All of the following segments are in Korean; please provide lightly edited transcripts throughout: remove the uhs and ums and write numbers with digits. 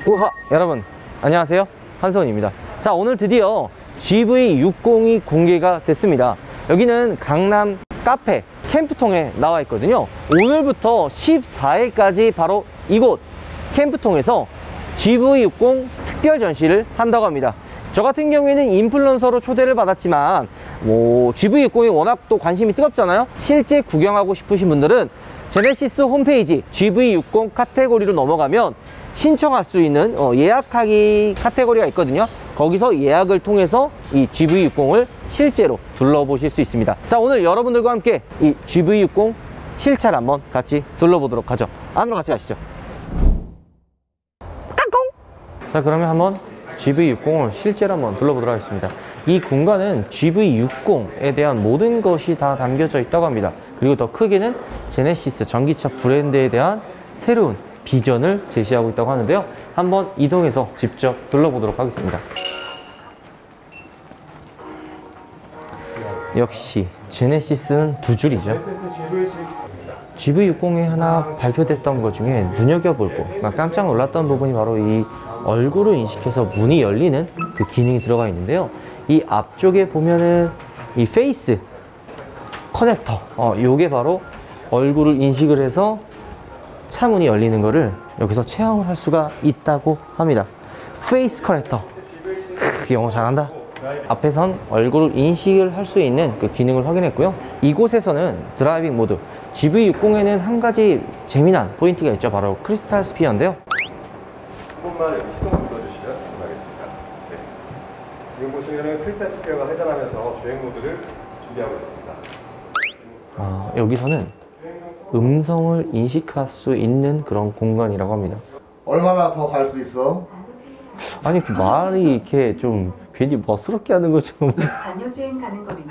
우하! 여러분 안녕하세요, 한서원입니다. 자, 오늘 드디어 GV60이 공개가 됐습니다. 여기는 강남 카페 캠프통에 나와 있거든요. 오늘부터 14일까지 바로 이곳 캠프통에서 GV60 특별 전시를 한다고 합니다. 저 같은 경우에는 인플루언서로 초대를 받았지만 GV60이 워낙 또 관심이 뜨겁잖아요. 실제 구경하고 싶으신 분들은 제네시스 홈페이지 GV60 카테고리로 넘어가면 신청할 수 있는 예약하기 카테고리가 있거든요. 거기서 예약을 통해서 이 GV60을 실제로 둘러보실 수 있습니다. 자, 오늘 여러분들과 함께 이 GV60 실차를 한번 같이 둘러보도록 하죠. 안으로 같이 가시죠. 자, 그러면 한번 GV60을 실제로 한번 둘러보도록 하겠습니다. 이 공간은 GV60에 대한 모든 것이 다 담겨져 있다고 합니다. 그리고 더 크게는 제네시스 전기차 브랜드에 대한 새로운 비전을 제시하고 있다고 하는데요. 한번 이동해서 직접 둘러보도록 하겠습니다. 역시 제네시스는 두 줄이죠. GV60에 하나 발표됐던 것 중에 눈여겨볼 거, 깜짝 놀랐던 부분이 바로 이 얼굴을 인식해서 문이 열리는 그 기능이 들어가 있는데요. 이 앞쪽에 보면은 이 페이스 커넥터, 요게 바로 얼굴을 인식을 해서 차 문이 열리는 거를 여기서 체험을 할 수가 있다고 합니다. 페이스 커넥터. 영어 잘한다. 앞에선 얼굴을 인식을 할 수 있는 그 기능을 확인했고요. 이곳에서는 드라이빙 모드, GV60에는 한 가지 재미난 포인트가 있죠. 바로 크리스탈 스피어인데요. 조금만 여기 시동을 눌러주시면 감사하겠습니다. 네. 지금 보시면 크리스탈 스피어가 회전하면서 주행 모드를 준비하고 있습니다. 여기서는 음성을 인식할 수 있는 그런 공간이라고 합니다. 얼마나 더 갈 수 있어? 아니, 그 말이 이렇게 좀 괜히 멋스럽게 하는 것처럼. 잔여주행 가는 거리는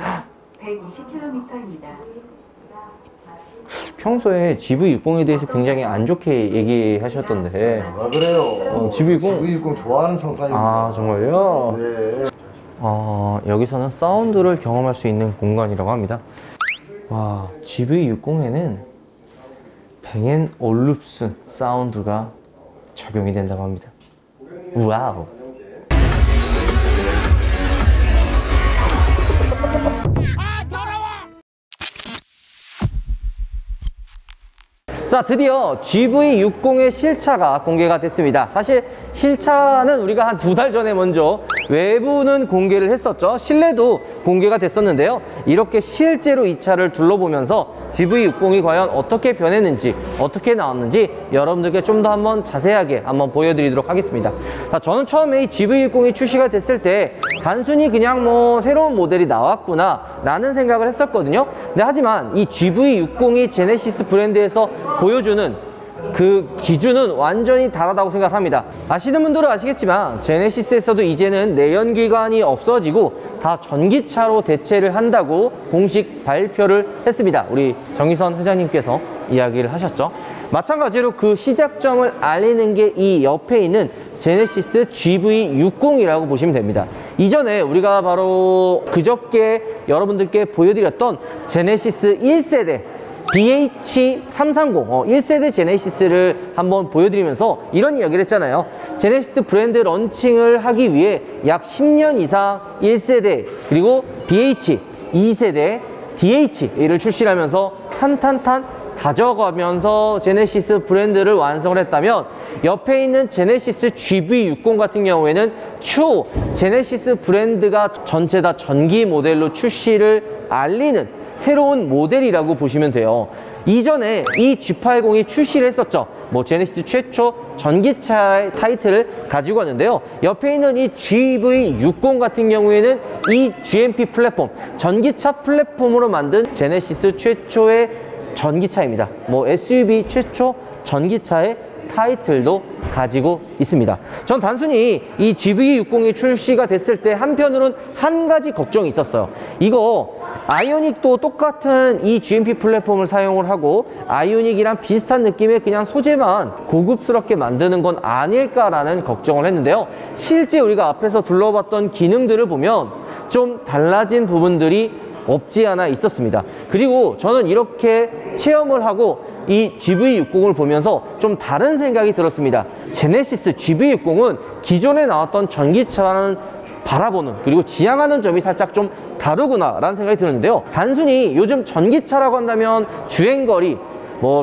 120km입니다. 평소에 GV60에 대해서 굉장히 안 좋게 얘기하셨던데. 아, 그래요? GV60 좋아하는 성향입니다. 아, 정말요? 네. 여기서는 사운드를 경험할 수 있는 공간이라고 합니다. 와, GV60에는 뱅앤올룹슨 사운드가 적용이 된다고 합니다. 와우. 자, 드디어 GV60의 실차가 공개가 됐습니다. 사실 실차는 우리가 한 2달 전에 먼저 외부는 공개를 했었죠. 실내도 공개가 됐었는데요. 이렇게 실제로 이 차를 둘러보면서 GV60이 과연 어떻게 변했는지, 어떻게 나왔는지 여러분들께 좀 더 한번 자세하게 한번 보여드리도록 하겠습니다. 자, 저는 처음에 이 GV60이 출시가 됐을 때 단순히 그냥 새로운 모델이 나왔구나 라는 생각을 했었거든요. 근데 하지만 이 GV60이 제네시스 브랜드에서 보여주는 그 기준은 완전히 다르다고 생각합니다. 아시는 분들은 아시겠지만 제네시스에서도 이제는 내연기관이 없어지고 다 전기차로 대체를 한다고 공식 발표를 했습니다. 우리 정의선 회장님께서 이야기를 하셨죠. 마찬가지로 그 시작점을 알리는 게 이 옆에 있는 제네시스 GV60이라고 보시면 됩니다. 이전에 우리가 바로 그저께 여러분들께 보여드렸던 제네시스 1세대 BH330 1세대 제네시스를 한번 보여드리면서 이런 이야기를 했잖아요. 제네시스 브랜드 런칭을 하기 위해 약 10년 이상 1세대 그리고 BH 2세대 DH를 출시하면서 탄탄탄 다져가면서 제네시스 브랜드를 완성을 했다면, 옆에 있는 제네시스 GV60 같은 경우에는 추후 제네시스 브랜드가 전체 다 전기 모델로 출시를 알리는 새로운 모델이라고 보시면 돼요. 이전에 이 G80이 출시를 했었죠. 제네시스 최초 전기차의 타이틀을 가지고 왔는데요. 옆에 있는 이 GV60 같은 경우에는 이 GMP 플랫폼, 전기차 플랫폼으로 만든 제네시스 최초의 전기차입니다. SUV 최초 전기차의 타이틀도 가지고 있습니다. 전 단순히 이 GV60이 출시가 됐을 때 한편으로는 한 가지 걱정이 있었어요. 이거 아이오닉도 똑같은 이 GMP 플랫폼을 사용을 하고 아이오닉이랑 비슷한 느낌의 그냥 소재만 고급스럽게 만드는 건 아닐까라는 걱정을 했는데요. 실제 우리가 앞에서 둘러봤던 기능들을 보면 좀 달라진 부분들이 없지 않아 있었습니다. 그리고 저는 이렇게 체험을 하고 이 GV60을 보면서 좀 다른 생각이 들었습니다. 제네시스 GV60은 기존에 나왔던 전기차와는 바라보는 그리고 지향하는 점이 살짝 좀 다르구나 라는 생각이 드는데요. 단순히 요즘 전기차라고 한다면 주행거리,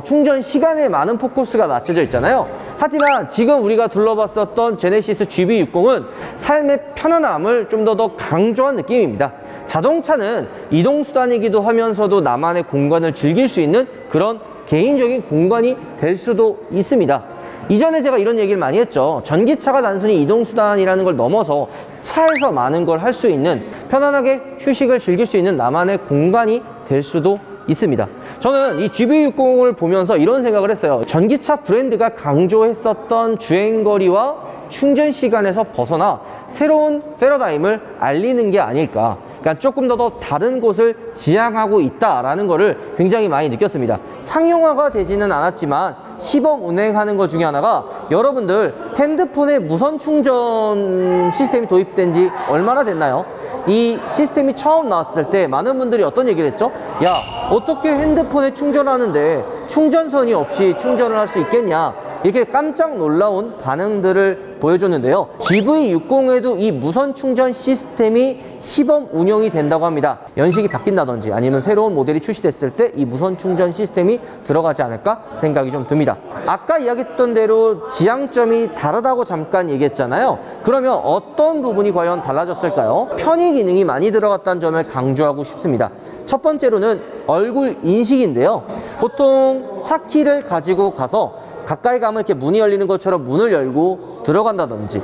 충전 시간에 많은 포커스가 맞춰져 있잖아요. 하지만 지금 우리가 둘러봤었던 제네시스 GV60은 삶의 편안함을 좀 더 강조한 느낌입니다. 자동차는 이동수단이기도 하면서도 나만의 공간을 즐길 수 있는 그런 개인적인 공간이 될 수도 있습니다. 이전에 제가 이런 얘기를 많이 했죠. 전기차가 단순히 이동수단이라는 걸 넘어서 차에서 많은 걸 할 수 있는, 편안하게 휴식을 즐길 수 있는 나만의 공간이 될 수도 있습니다. 저는 이 GV60을 보면서 이런 생각을 했어요. 전기차 브랜드가 강조했었던 주행거리와 충전 시간에서 벗어나 새로운 패러다임을 알리는 게 아닐까. 그러니까 조금 더 다른 곳을 지향하고 있다라는 거를 굉장히 많이 느꼈습니다. 상용화가 되지는 않았지만 시범 운행하는 것 중에 하나가, 여러분들 핸드폰에 무선 충전 시스템이 도입된 지 얼마나 됐나요? 이 시스템이 처음 나왔을 때 많은 분들이 어떤 얘기를 했죠? 야, 어떻게 핸드폰에 충전하는데 충전선이 없이 충전을 할 수 있겠냐? 이렇게 깜짝 놀라운 반응들을 보여줬는데요. GV60에도 이 무선 충전 시스템이 시범 운영이 된다고 합니다. 연식이 바뀐다든지 아니면 새로운 모델이 출시됐을 때 이 무선 충전 시스템이 들어가지 않을까 생각이 좀 듭니다. 아까 이야기했던 대로 지향점이 다르다고 잠깐 얘기했잖아요. 그러면 어떤 부분이 과연 달라졌을까요? 편의 기능이 많이 들어갔다는 점을 강조하고 싶습니다. 첫 번째로는 얼굴 인식인데요. 보통 차 키를 가지고 가서 가까이 가면 이렇게 문이 열리는 것처럼 문을 열고 들어간다든지,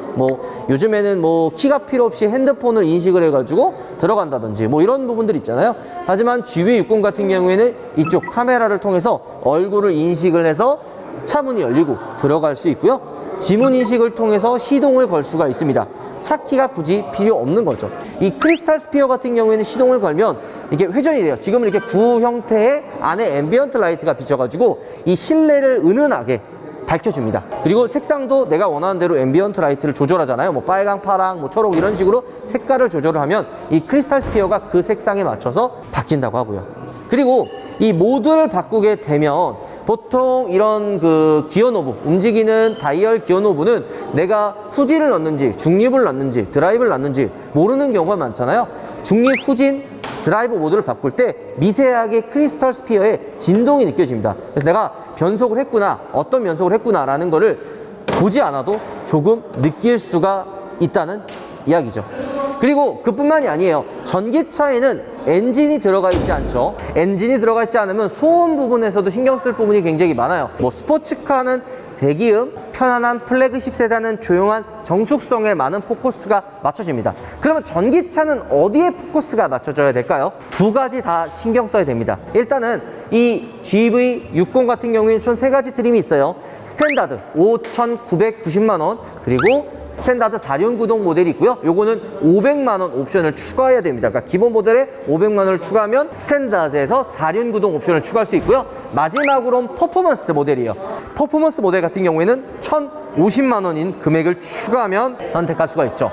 요즘에는 키가 필요 없이 핸드폰을 인식을 해가지고 들어간다든지 이런 부분들 있잖아요. 하지만 GV60 같은 경우에는 이쪽 카메라를 통해서 얼굴을 인식을 해서 차 문이 열리고 들어갈 수 있고요. 지문 인식을 통해서 시동을 걸 수가 있습니다. 차 키가 굳이 필요 없는 거죠. 이 크리스탈 스피어 같은 경우에는 시동을 걸면 이게 회전이 돼요. 지금 이렇게 구 형태의 안에 앰비언트 라이트가 비춰가지고 이 실내를 은은하게 밝혀줍니다. 그리고 색상도 내가 원하는 대로 앰비언트 라이트를 조절하잖아요. 빨강, 파랑, 초록 이런 식으로 색깔을 조절을 하면 이 크리스탈 스피어가 그 색상에 맞춰서 바뀐다고 하고요. 그리고 이 모드를 바꾸게 되면 보통 이런 기어 노브, 움직이는 다이얼 기어 노브는 내가 후진을 넣는지 중립을 넣는지 드라이브를 넣는지 모르는 경우가 많잖아요. 중립, 후진, 드라이브 모드를 바꿀 때 미세하게 크리스탈 스피어의 진동이 느껴집니다. 그래서 내가 변속을 했구나, 어떤 변속을 했구나 라는 거를 보지 않아도 조금 느낄 수가 있다는 이야기죠. 그리고 그뿐만이 아니에요. 전기차에는 엔진이 들어가 있지 않죠. 엔진이 들어가 있지 않으면 소음 부분에서도 신경 쓸 부분이 굉장히 많아요. 스포츠카는 배기음, 편안한 플래그십 세단은 조용한 정숙성에 많은 포커스가 맞춰집니다. 그러면 전기차는 어디에 포커스가 맞춰져야 될까요? 두 가지 다 신경 써야 됩니다. 일단은 이 GV60 같은 경우에는 총 세 가지 트림이 있어요. 스탠다드 5,990만 원, 그리고 스탠다드 4륜 구동 모델이 있고요. 요거는 500만 원 옵션을 추가해야 됩니다. 그러니까 기본 모델에 500만 원을 추가하면 스탠다드에서 4륜 구동 옵션을 추가할 수 있고요. 마지막으로는 퍼포먼스 모델이에요. 퍼포먼스 모델 같은 경우에는 1,050만 원인 금액을 추가하면 선택할 수가 있죠.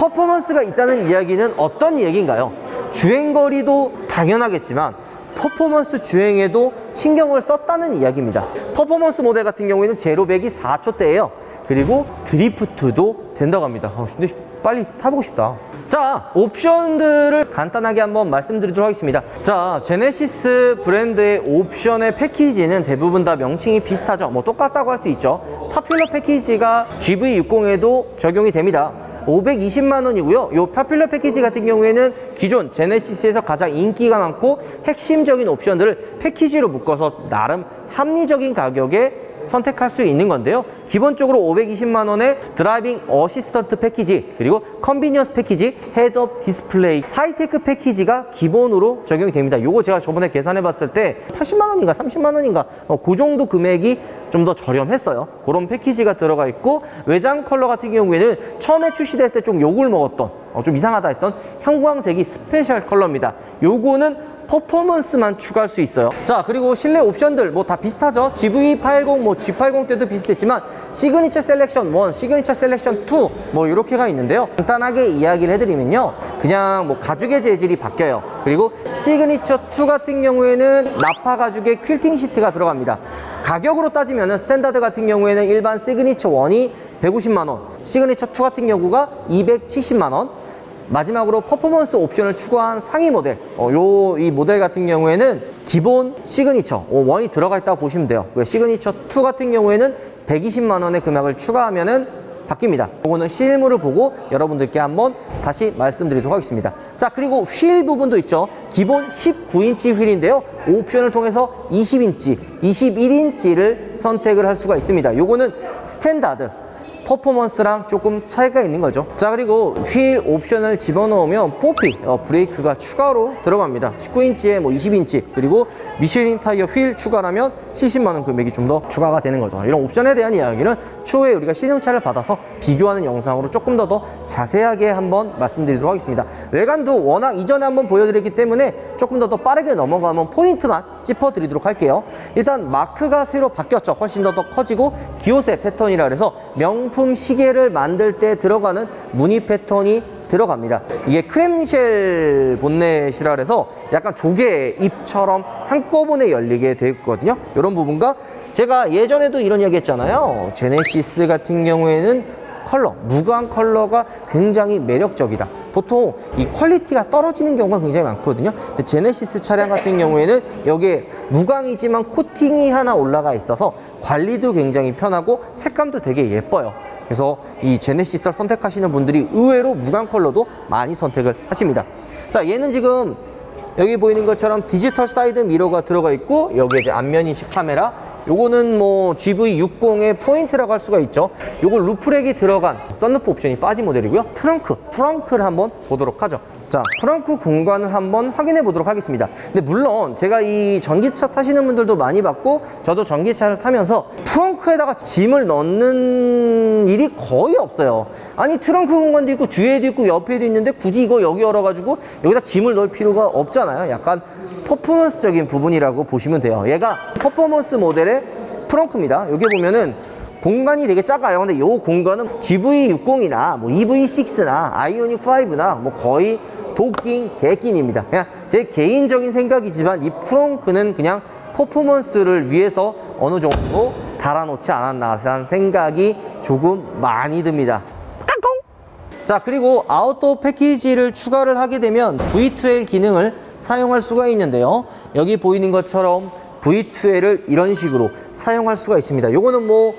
퍼포먼스가 있다는 이야기는 어떤 얘기인가요? 주행거리도 당연하겠지만 퍼포먼스 주행에도 신경을 썼다는 이야기입니다. 퍼포먼스 모델 같은 경우에는 제로 100이 4초대예요. 그리고 드리프트도 된다고 합니다. 근데 빨리 타보고 싶다. 자, 옵션들을 간단하게 한번 말씀드리도록 하겠습니다. 자, 제네시스 브랜드의 옵션의 패키지는 대부분 다 명칭이 비슷하죠. 똑같다고 할 수 있죠. 파퓰러 패키지가 GV60에도 적용이 됩니다. 520만 원이고요. 이 파퓰러 패키지 같은 경우에는 기존 제네시스에서 가장 인기가 많고 핵심적인 옵션들을 패키지로 묶어서 나름 합리적인 가격에 선택할 수 있는 건데요. 기본적으로 520만 원의 드라이빙 어시스턴트 패키지, 그리고 컨비니언스 패키지, 헤드업 디스플레이, 하이테크 패키지가 기본으로 적용이 됩니다. 요거 제가 저번에 계산해 봤을 때 80만 원인가 30만 원인가 그 정도 금액이 좀 더 저렴했어요. 그런 패키지가 들어가 있고, 외장 컬러 같은 경우에는 처음에 출시될 때 좀 욕을 먹었던 좀 이상하다 했던 형광색이 스페셜 컬러입니다. 요거는 퍼포먼스만 추가할 수 있어요. 자, 그리고 실내 옵션들 다 비슷하죠. GV80, G80 때도 비슷했지만 시그니처 셀렉션 1, 시그니처 셀렉션 2 이렇게가 있는데요. 간단하게 이야기를 해드리면요, 그냥 가죽의 재질이 바뀌어요. 그리고 시그니처 2 같은 경우에는 나파 가죽의 퀼팅 시트가 들어갑니다. 가격으로 따지면 스탠다드 같은 경우에는 일반 시그니처 1이 150만원, 시그니처 2 같은 경우가 270만원, 마지막으로 퍼포먼스 옵션을 추가한 상위 모델, 이 모델 같은 경우에는 기본 시그니처 1이 들어가 있다고 보시면 돼요. 시그니처 2 같은 경우에는 120만원의 금액을 추가하면은 바뀝니다. 이거는 실물을 보고 여러분들께 한번 다시 말씀드리도록 하겠습니다. 자, 그리고 휠 부분도 있죠. 기본 19인치 휠인데요. 옵션을 통해서 20인치, 21인치를 선택을 할 수가 있습니다. 요거는 스탠다드 퍼포먼스랑 조금 차이가 있는 거죠. 자, 그리고 휠 옵션을 집어넣으면 4P 브레이크가 추가로 들어갑니다. 19인치에 뭐 20인치, 그리고 미쉐린 타이어 휠 추가하면 70만원 금액이 좀 더 추가가 되는 거죠. 이런 옵션에 대한 이야기는 추후에 우리가 시승차를 받아서 비교하는 영상으로 조금 더 자세하게 한번 말씀드리도록 하겠습니다. 외관도 워낙 이전에 한번 보여드렸기 때문에 조금 더 빠르게 넘어가면 포인트만 짚어드리도록 할게요. 일단 마크가 새로 바뀌었죠. 훨씬 더 커지고 기호세 패턴이라 그래서 명품 시계를 만들 때 들어가는 무늬 패턴이 들어갑니다. 이게 크렘쉘 본넷이라 그래서 약간 조개 입처럼 한꺼번에 열리게 되어 있거든요. 이런 부분과 제가 예전에도 이런 이야기 했잖아요. 제네시스 같은 경우에는 컬러, 무광 컬러가 굉장히 매력적이다. 보통 이 퀄리티가 떨어지는 경우가 굉장히 많거든요. 근데 제네시스 차량 같은 경우에는 여기에 무광이지만 코팅이 하나 올라가 있어서 관리도 굉장히 편하고 색감도 되게 예뻐요. 그래서 이 제네시스를 선택하시는 분들이 의외로 무광 컬러도 많이 선택을 하십니다. 자, 얘는 지금 여기 보이는 것처럼 디지털 사이드 미러가 들어가 있고, 여기에 이제 안면 인식 카메라, 요거는 뭐 GV60의 포인트라고 할 수가 있죠. 요거 루프렉이 들어간 썬루프 옵션이 빠진 모델이고요. 트렁크를 한번 보도록 하죠. 자, 트렁크 공간을 한번 확인해 보도록 하겠습니다. 근데 물론 제가 이 전기차 타시는 분들도 많이 봤고, 저도 전기차를 타면서 트렁크에다가 짐을 넣는 일이 거의 없어요. 아니, 트렁크 공간도 있고 뒤에도 있고 옆에도 있는데 굳이 이거 여기 열어가지고 여기다 짐을 넣을 필요가 없잖아요. 약간 퍼포먼스적인 부분이라고 보시면 돼요. 얘가 퍼포먼스 모델의 트렁크입니다. 여기 보면은 공간이 되게 작아요. 근데 이 공간은 GV60이나 뭐 EV6나 아이오닉 5나 뭐 거의 도끼 개낀입니다. 그냥 제 개인적인 생각이지만 이 트렁크는 그냥 퍼포먼스를 위해서 어느 정도 달아놓지 않았나 하는 생각이 조금 많이 듭니다. 자, 그리고 아웃도어 패키지를 추가를 하게 되면 V2L 기능을 사용할 수가 있는데요. 여기 보이는 것처럼 V2L을 이런 식으로 사용할 수가 있습니다. 요거는 뭐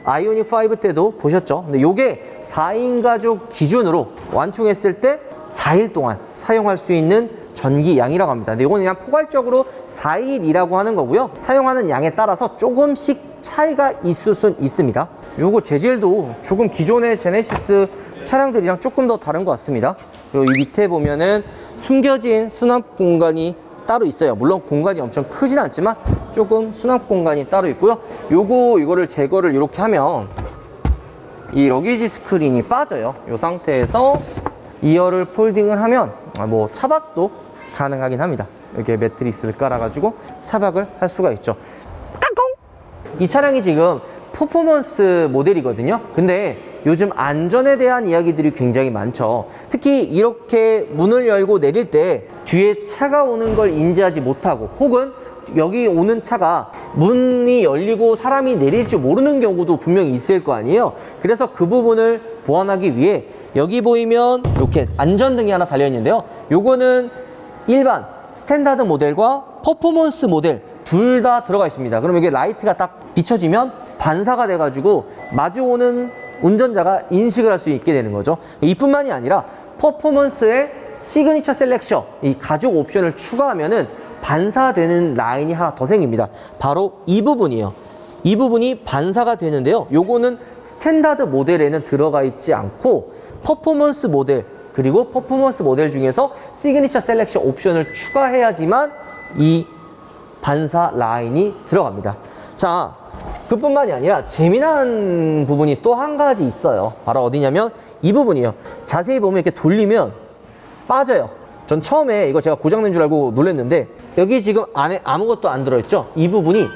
아이오닉 5 때도 보셨죠. 근데 요게 4인 가족 기준으로 완충했을 때 4일 동안 사용할 수 있는 전기 양이라고 합니다. 근데 이거는 그냥 포괄적으로 4일이라고 하는 거고요. 사용하는 양에 따라서 조금씩 차이가 있을 수 있습니다. 요거 재질도 조금 기존의 제네시스 차량들이랑 조금 더 다른 것 같습니다. 그리고 이 밑에 보면은 숨겨진 수납 공간이 따로 있어요. 물론 공간이 엄청 크진 않지만 조금 수납 공간이 따로 있고요. 이거를 제거를 이렇게 하면 이 러기지 스크린이 빠져요. 이 상태에서 2열을 폴딩을 하면 뭐 차박도 가능하긴 합니다. 이렇게 매트리스를 깔아가지고 차박을 할 수가 있죠. 이 차량이 지금 퍼포먼스 모델이거든요. 근데 요즘 안전에 대한 이야기들이 굉장히 많죠. 특히 이렇게 문을 열고 내릴 때 뒤에 차가 오는 걸 인지하지 못하고, 혹은 여기 오는 차가 문이 열리고 사람이 내릴 줄 모르는 경우도 분명히 있을 거 아니에요. 그래서 그 부분을 보완하기 위해 여기 보이면 이렇게 안전등이 하나 달려 있는데요. 요거는 일반 스탠다드 모델과 퍼포먼스 모델 둘 다 들어가 있습니다. 그럼 이게 라이트가 딱 비춰지면 반사가 돼 가지고 마주오는 운전자가 인식을 할 수 있게 되는 거죠. 이뿐만이 아니라 퍼포먼스의 시그니처 셀렉션, 이 가죽 옵션을 추가하면은 반사되는 라인이 하나 더 생깁니다. 바로 이 부분이에요. 이 부분이 반사가 되는데요. 요거는 스탠다드 모델에는 들어가 있지 않고 퍼포먼스 모델, 그리고 퍼포먼스 모델 중에서 시그니처 셀렉션 옵션을 추가해야지만 이 반사 라인이 들어갑니다. 자, 그뿐만이 아니라 재미난 부분이 또 한 가지 있어요. 바로 어디냐면 이 부분이에요. 자세히 보면 이렇게 돌리면 빠져요. 전 처음에 이거 제가 고장낸 줄 알고 놀랐는데, 여기 지금 안에 아무것도 안 들어있죠? 이 부분이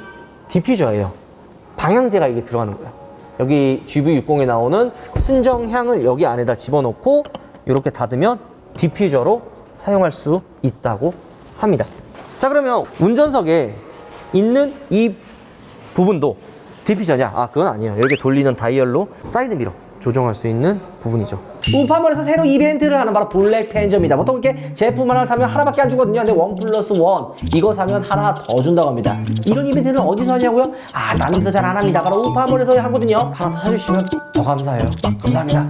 디퓨저예요. 방향제가 이게 들어가는 거예요. 여기 GV60에 나오는 순정향을 여기 안에다 집어넣고 이렇게 닫으면 디퓨저로 사용할 수 있다고 합니다. 자, 그러면 운전석에 있는 이 부분도 디퓨저냐? 아, 그건 아니에요. 이렇게 돌리는 다이얼로 사이드 미러 조정할 수 있는 부분이죠. 우파몰에서 새로 이벤트를 하는 바로 블랙팬저입니다. 보통 이렇게 제품 하나 사면 하나밖에 안 주거든요. 근데 1+1 이거 사면 하나 더 준다고 합니다. 이런 이벤트는 어디서 하냐고요? 아, 남들도 잘 안 합니다. 바로 우파몰에서 하거든요. 하나 더 사주시면 더 감사해요. 감사합니다.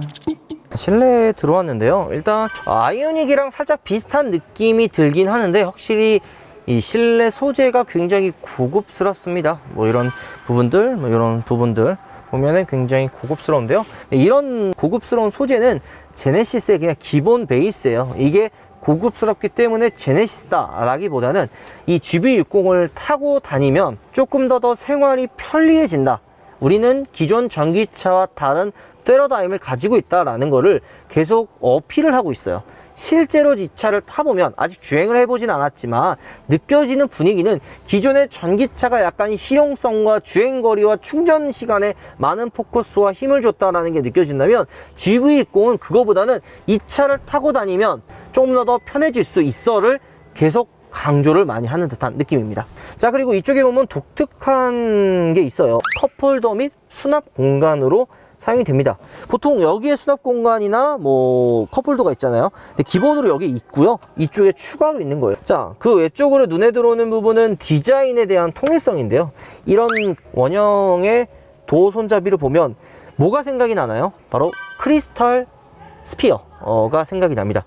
실내에 들어왔는데요. 일단 아이오닉이랑 살짝 비슷한 느낌이 들긴 하는데 확실히 이 실내 소재가 굉장히 고급스럽습니다. 뭐 이런 부분들, 보면은 굉장히 고급스러운데요. 이런 고급스러운 소재는 제네시스의 그냥 기본 베이스예요. 이게 고급스럽기 때문에 제네시스다 라기보다는 이 GV60을 타고 다니면 조금 더 생활이 편리해진다. 우리는 기존 전기차와 다른 패러다임을 가지고 있다라는 거를 계속 어필을 하고 있어요. 실제로 이 차를 타보면, 아직 주행을 해보진 않았지만 느껴지는 분위기는 기존의 전기차가 약간 실용성과 주행거리와 충전 시간에 많은 포커스와 힘을 줬다라는 게 느껴진다면, GV60은 그거보다는 이 차를 타고 다니면 좀 더 편해질 수 있어를 계속 강조를 많이 하는 듯한 느낌입니다. 자, 그리고 이쪽에 보면 독특한 게 있어요. 컵홀더 및 수납 공간으로 사용이 됩니다. 보통 여기에 수납 공간이나 뭐 컵홀더가 있잖아요. 근데 기본으로 여기 있고요. 이쪽에 추가로 있는 거예요. 자, 그 외쪽으로 눈에 들어오는 부분은 디자인에 대한 통일성인데요. 이런 원형의 도어 손잡이를 보면 뭐가 생각이 나나요? 바로 크리스탈 스피어가 생각이 납니다.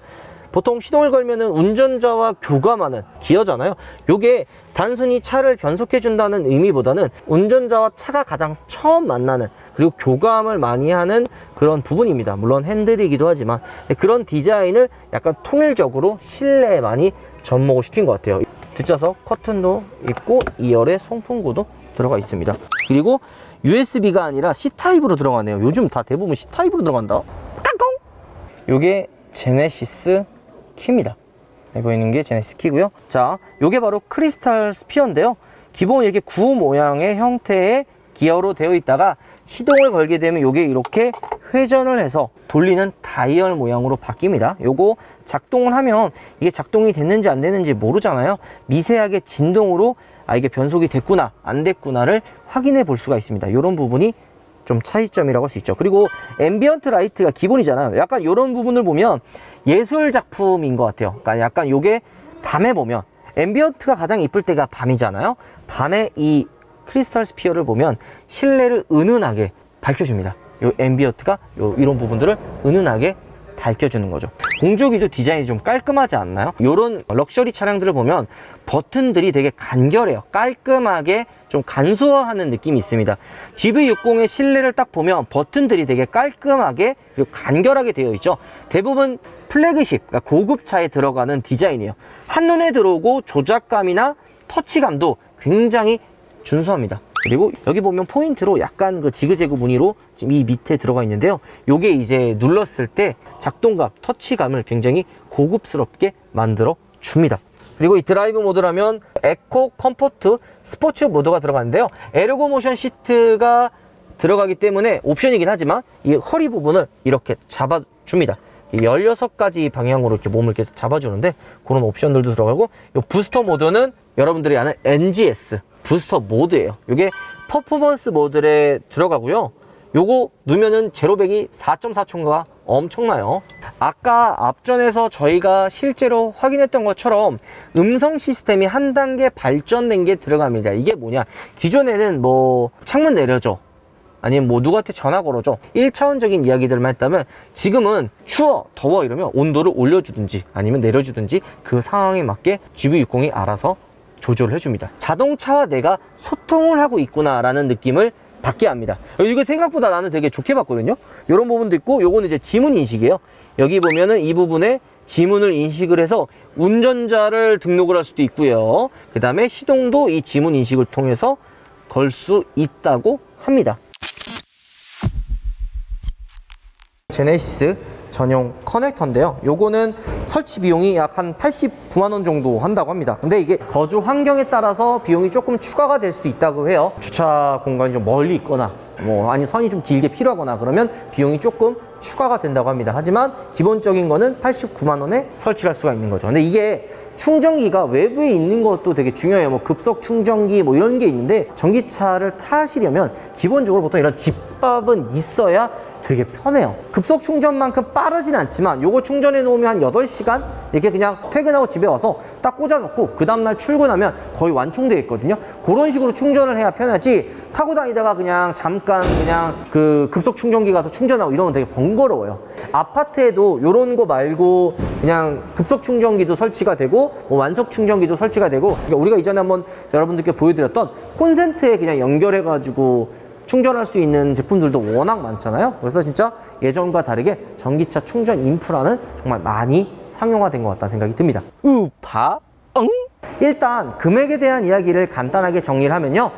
보통 시동을 걸면은 운전자와 교감하는 기어잖아요. 요게 단순히 차를 변속해 준다는 의미보다는 운전자와 차가 가장 처음 만나는, 그리고 교감을 많이 하는 그런 부분입니다. 물론 핸들이기도 하지만 그런 디자인을 약간 통일적으로 실내에 많이 접목을 시킨 것 같아요. 뒷좌석 커튼도 있고 2열에 송풍구도 들어가 있습니다. 그리고 USB가 아니라 C타입으로 들어가네요. 요즘 다 대부분 C타입으로 들어간다. 깡꽁! 요게 제네시스 키입니다. 여기 보이는 게 제네시스 키고요. 자, 요게 바로 크리스탈 스피어인데요. 기본 이렇게 구 모양의 형태의 기어로 되어 있다가 시동을 걸게 되면 요게 이렇게 회전을 해서 돌리는 다이얼 모양으로 바뀝니다. 요거 작동을 하면 이게 작동이 됐는지 안 됐는지 모르잖아요. 미세하게 진동으로 이게 변속이 됐구나 안 됐구나를 확인해 볼 수가 있습니다. 요런 부분이 좀 차이점이라고 할 수 있죠. 그리고 앰비언트 라이트가 기본이잖아요. 약간 이런 부분을 보면 예술 작품인 것 같아요. 그러니까 약간 요게 밤에 보면 앰비언트가 가장 이쁠 때가 밤이잖아요. 밤에 이 크리스탈 스피어를 보면 실내를 은은하게 밝혀줍니다. 요 앰비언트가 이런 부분들을 은은하게 밝혀주는 거죠. 공조기도 디자인이 좀 깔끔하지 않나요? 이런 럭셔리 차량들을 보면 버튼들이 되게 간결해요. 깔끔하게 좀 간소화하는 느낌이 있습니다. GV60의 실내를 딱 보면 버튼들이 되게 깔끔하게 그리고 간결하게 되어 있죠. 대부분 플래그십, 그러니까 고급차에 들어가는 디자인이에요. 한눈에 들어오고 조작감이나 터치감도 굉장히 준수합니다. 그리고 여기 보면 포인트로 약간 그 지그재그 무늬로 지금 이 밑에 들어가 있는데요. 요게 이제 눌렀을 때 작동감, 터치감을 굉장히 고급스럽게 만들어 줍니다. 그리고 이 드라이브 모드라면 에코, 컴포트, 스포츠 모드가 들어가는데요. 에르고 모션 시트가 들어가기 때문에 옵션이긴 하지만 이 허리 부분을 이렇게 잡아줍니다. 16가지 방향으로 이렇게 몸을 이렇게 잡아주는데 그런 옵션들도 들어가고, 이 부스터 모드는 여러분들이 아는 NGS 부스터 모드예요. 이게 퍼포먼스 모드에 들어가고요. 요거 누면은 제로백이 4.4촌가 엄청나요. 아까 앞전에서 저희가 실제로 확인했던 것처럼 음성 시스템이 한 단계 발전된 게 들어갑니다. 이게 뭐냐, 기존에는 뭐 창문 내려줘, 아니면 뭐 누구한테 전화 걸어줘, 1차원적인 이야기들만 했다면 지금은 추워 더워 이러면 온도를 올려주든지 아니면 내려주든지 그 상황에 맞게 GV60이 알아서 조절을 해줍니다. 자동차와 내가 소통을 하고 있구나 라는 느낌을 받게 합니다. 이거 생각보다 나는 되게 좋게 봤거든요. 이런 부분도 있고, 요거는 이제 지문 인식이에요. 여기 보면은 이 부분에 지문을 인식을 해서 운전자를 등록을 할 수도 있고요. 그 다음에 시동도 이 지문 인식을 통해서 걸 수 있다고 합니다. 제네시스 전용 커넥터인데요. 요거는 설치 비용이 약 한 89만 원 정도 한다고 합니다. 근데 이게 거주 환경에 따라서 비용이 조금 추가가 될 수도 있다고 해요. 주차 공간이 좀 멀리 있거나 아니 선이 좀 길게 필요하거나 그러면 비용이 조금 추가가 된다고 합니다. 하지만 기본적인 거는 89만 원에 설치할 수가 있는 거죠. 근데 이게 충전기가 외부에 있는 것도 되게 중요해요. 급속 충전기 이런 게 있는데 전기차를 타시려면 기본적으로 보통 이런 집밥은 있어야 되게 편해요. 급속 충전만큼 빠르진 않지만 요거 충전해 놓으면 한 8시간 이렇게 그냥 퇴근하고 집에 와서 딱 꽂아 놓고 그 다음날 출근하면 거의 완충되어 있거든요. 그런 식으로 충전을 해야 편하지 타고 다니다가 그냥 잠깐 그냥 그 급속 충전기 가서 충전하고 이러면 되게 번거로워요. 아파트에도 요런 거 말고 그냥 급속 충전기도 설치가 되고 완속 충전기도 설치가 되고, 그러니까 우리가 이전에 한번 여러분들께 보여드렸던 콘센트에 그냥 연결해 가지고 충전할 수 있는 제품들도 워낙 많잖아요. 그래서 진짜 예전과 다르게 전기차 충전 인프라는 정말 많이 상용화된 것 같다는 생각이 듭니다. 일단 금액에 대한 이야기를 간단하게 정리를 하면요,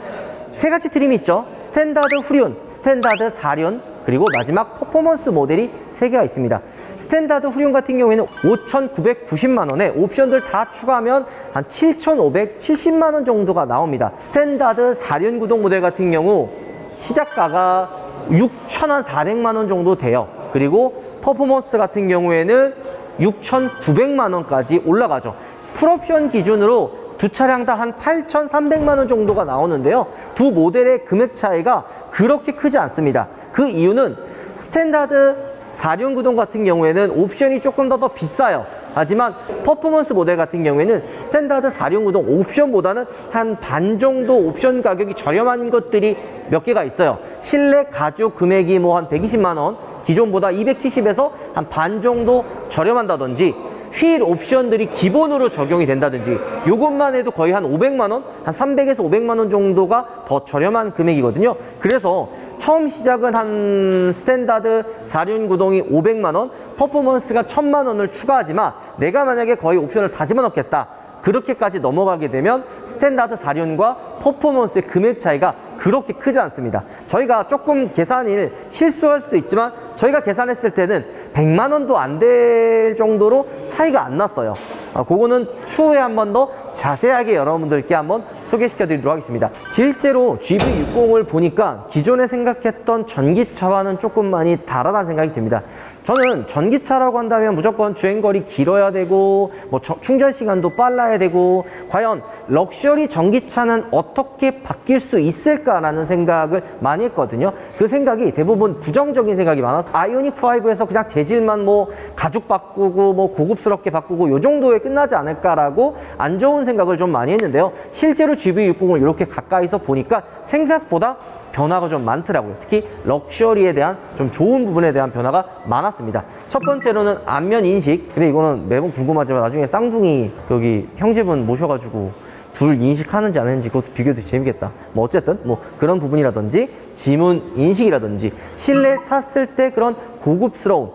3가지 트림이 있죠. 스탠다드 후륜, 스탠다드 4륜, 그리고 마지막 퍼포먼스 모델이 3개가 있습니다. 스탠다드 후륜 같은 경우에는 5,990만 원에 옵션들 다 추가하면 한 7,570만 원 정도가 나옵니다. 스탠다드 4륜 구동 모델 같은 경우 시작가가 6,400만 원 정도 돼요. 그리고 퍼포먼스 같은 경우에는 6,900만 원까지 올라가죠. 풀옵션 기준으로 두 차량 다 한 8,300만 원 정도가 나오는데요. 두 모델의 금액 차이가 그렇게 크지 않습니다. 그 이유는 스탠다드 4륜 구동 같은 경우에는 옵션이 조금 더 비싸요. 하지만 퍼포먼스 모델 같은 경우에는 스탠다드 4륜 구동 옵션보다는 한 반 정도 옵션 가격이 저렴한 것들이 몇 개가 있어요. 실내 가죽 금액이 한 120만 원, 기존보다 270에서 한 반 정도 저렴한다든지, 휠 옵션들이 기본으로 적용이 된다든지, 요것만 해도 거의 한 500만 원, 한 300에서 500만 원 정도가 더 저렴한 금액이거든요. 그래서 처음 시작은 한 스탠다드 4륜 구동이 500만 원, 퍼포먼스가 1000만 원을 추가하지만 내가 만약에 거의 옵션을 다 집어넣겠다, 그렇게까지 넘어가게 되면 스탠다드 4륜과 퍼포먼스의 금액 차이가 그렇게 크지 않습니다. 저희가 조금 계산을 실수할 수도 있지만 저희가 계산했을 때는 100만 원도 안 될 정도로 차이가 안 났어요. 그거는 추후에 한 번 더 자세하게 여러분들께 한번 소개시켜 드리도록 하겠습니다. 실제로 GV60을 보니까 기존에 생각했던 전기차와는 조금 많이 다르다는 생각이 듭니다. 저는 전기차라고 한다면 무조건 주행거리 길어야 되고 충전 시간도 빨라야 되고, 과연 럭셔리 전기차는 어떻게 바뀔 수 있을까라는 생각을 많이 했거든요. 그 생각이 대부분 부정적인 생각이 많아서 아이오닉5에서 그냥 재질만 가죽 바꾸고 고급스럽게 바꾸고 요 정도에 끝나지 않을까라고 안 좋은 생각을 좀 많이 했는데요. 실제로 GV60을 이렇게 가까이서 보니까 생각보다 변화가 좀 많더라고요. 특히 럭셔리에 대한 좀 좋은 부분에 대한 변화가 많았습니다. 첫 번째로는 안면 인식. 근데 이거는 매번 궁금하지만 나중에 쌍둥이 여기 형제분 모셔가지고 둘 인식하는지 안 하는지 그것도 비교도 재밌겠다. 어쨌든 그런 부분이라든지 지문 인식이라든지 실내 탔을 때 그런 고급스러움,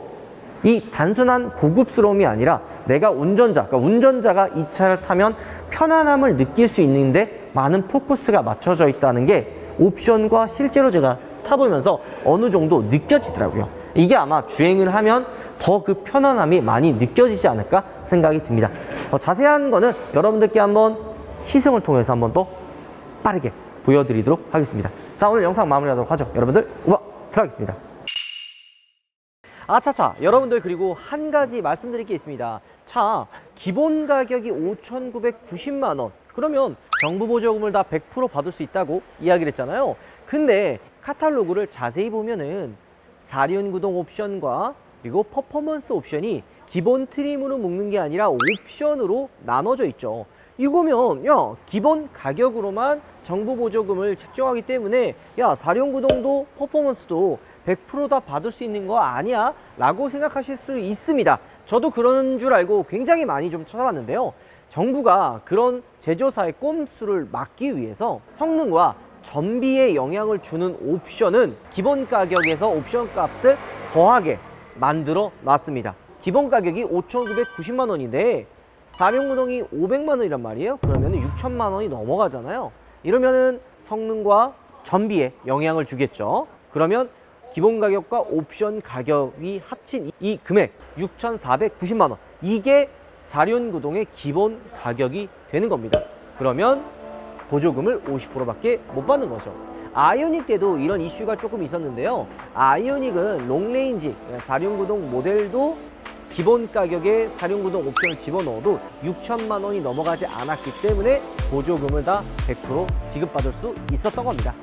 이 단순한 고급스러움이 아니라 내가 운전자가 이 차를 타면 편안함을 느낄 수 있는데 많은 포커스가 맞춰져 있다는 게 옵션과 실제로 제가 타보면서 어느 정도 느껴지더라고요. 이게 아마 주행을 하면 더 그 편안함이 많이 느껴지지 않을까 생각이 듭니다. 자세한 거는 여러분들께 한번 시승을 통해서 한번 더 빠르게 보여드리도록 하겠습니다. 자, 오늘 영상 마무리하도록 하죠. 여러분들 들어가겠습니다. 아차차, 여러분들, 그리고 한 가지 말씀드릴 게 있습니다. 차 기본 가격이 5,990만 원. 그러면 정부 보조금을 다 100% 받을 수 있다고 이야기를 했잖아요. 근데 카탈로그를 자세히 보면은 4륜 구동 옵션과 그리고 퍼포먼스 옵션이 기본 트림으로 묶는 게 아니라 옵션으로 나눠져 있죠. 이거면 기본 가격으로만 정부 보조금을 책정하기 때문에 4륜 구동도 퍼포먼스도 100% 다 받을 수 있는 거 아니야? 라고 생각하실 수 있습니다. 저도 그런 줄 알고 굉장히 많이 좀 찾아봤는데요. 정부가 그런 제조사의 꼼수를 막기 위해서 성능과 전비에 영향을 주는 옵션은 기본 가격에서 옵션 값을 더하게 만들어 놨습니다. 기본 가격이 5,990만 원인데 4륜 구동이 500만 원이란 말이에요. 그러면 6천만 원이 넘어가잖아요. 이러면은 성능과 전비에 영향을 주겠죠. 그러면 기본 가격과 옵션 가격이 합친 이 금액 6,490만 원, 이게 사륜구동의 기본 가격이 되는 겁니다. 그러면 보조금을 50%밖에 못 받는 거죠. 아이오닉 때도 이런 이슈가 조금 있었는데요. 아이오닉은 롱레인지 사륜구동 모델도 기본 가격에 사륜구동 옵션을 집어넣어도 6천만 원이 넘어가지 않았기 때문에 보조금을 다 100% 지급받을 수 있었던 겁니다.